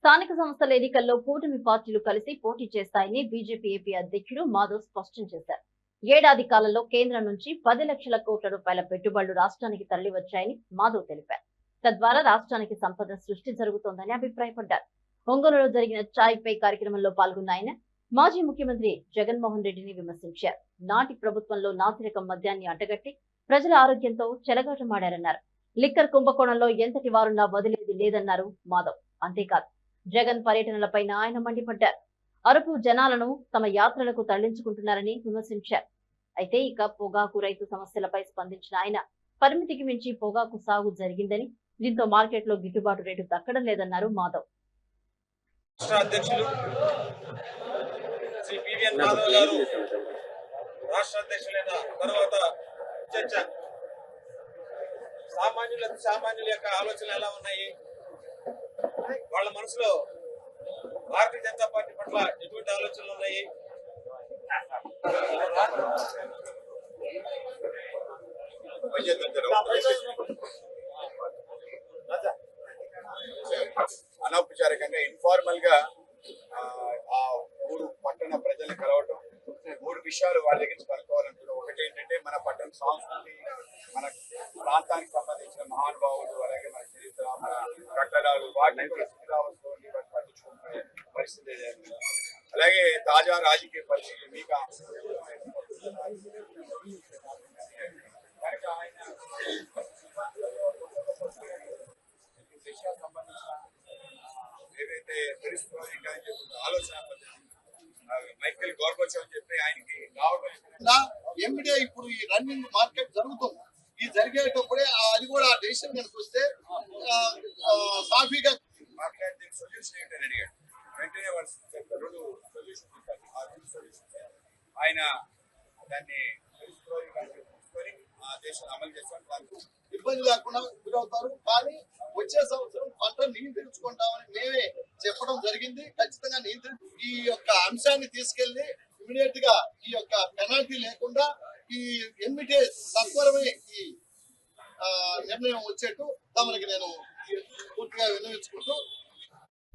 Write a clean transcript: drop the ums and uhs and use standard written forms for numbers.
స్థానిక సంస్థల ఎన్నికల్లో కూటమి పార్టీలు కలిసి పోటీ చేస్తాయని బీజేపీ ఏపీ అధ్యక్షుడు మాధవ్ స్పష్టం చేశారు. ఏడాది కాలంలో కేంద్రం నుంచి 10 లక్షల కోట్ల రూపాయల పెట్టుబడులు రాష్ట్రానికి తరలివచ్చాయని మాధవ్ తెలిపారు. తద్వారా రాష్ట్రానికి సంపద సృష్టి జరుగుతోందని అభిప్రాయపడ్డారు. ఒంగోలులో జరిగిన చాయ్ పే కార్యక్రమంలో పాల్గొన్న ఆయన మాజీ ముఖ్యమంత్రి జగన్మోహన్ రెడ్డిని విమర్శించారు. నాటి ప్రభుత్వంలో నాసిరకం మద్యాన్ని అడ్డగట్టి ప్రజల ఆరోగ్యంతో చెలగాటమాడారన్నారు. లిక్కర్ కుంభకోణంలో ఎంతటి వారున్నా వదిలేది లేదన్నారు మాధవ్. అంతేకాదు, జగన్ పర్యటనలపైన ఆయన మండిపడ్డారు. అరుపు జనాలను తమ యాత్రలకు తరలించుకుంటున్నారని విమర్శించారు. అయితే ఇక పొగాకు రైతు సమస్యలపై స్పందించిన ఆయన పరిమితికి మించి పొగాకు సాగు జరిగిందని, దీంతో మార్కెట్లో గిట్టుబాటు రేటు దక్కడం లేదన్నారు మాధవ్. సామాన్యుల యొక్క ఆలోచనలు ఎలా ఉన్నాయి, వాళ్ళ మనసులో భారతీయ జనతా పార్టీ పట్ల ఎటువంటి ఆలోచనలు ఉన్నాయి, అనౌపచారికంగా ఇన్ఫార్మల్ గా ఆ ఊరు పట్టణ ప్రజల్ని కలవటం, 3 విషయాలు వాళ్ళ దగ్గర నుంచి కనుక్కోవాలనుకున్నాం. ఒకటి ఏంటంటే మన పట్టణ సంస్కృతి, మన ప్రాంతానికి సంబంధించిన మహానుభావులు, అలాగే మన చరిత్ర, మన కట్టడాలు, వాటిని పట్టించుకుంటున్న పరిస్థితి, అలాగే తాజా రాజకీయ పరిస్థితి మీకు సంబంధించిన ఏదైతే తెలుస్తుందో ఏంటని చెప్పి ఆలోచన మైకేల్ గోర్బచవ్ అని చెప్పి ఆయనకి రావడం ఎంబీడే ఇప్పుడు ఈ రన్నింగ్ మార్కెట్ జరుగుతుంది. ఈ జరిగేటప్పుడే అది కూడా ఆ డెసిషన్ కనుక వస్తే సాఫీగా మాట్లాడితే సొల్యూషన్ ఏంటని అడిగాడు. వెంటనే వాళ్ళు చెప్పారు 2 సొల్యూషన్. ఆయన దాన్ని తీసుకొని ఆ దేశాన్ని అమలు చేస్తాను, ఇబ్బంది లేకుండా గురవుతారు. కానీ వచ్చే సంవత్సరం పంట నియంత్రించుకుంటామని మేమే చెప్పడం జరిగింది. ఖచ్చితంగా ఈ యొక్క అంశాన్ని తీసుకెళ్లి ఇమీడియట్ గా ఈ యొక్క పెనాల్టీ లేకుండా ఈ ఎమ్మిటే సత్వరమే ఈ నిర్ణయం వచ్చేట్టు తమకి నేను పూర్తిగా విన్నవించుకుంటూ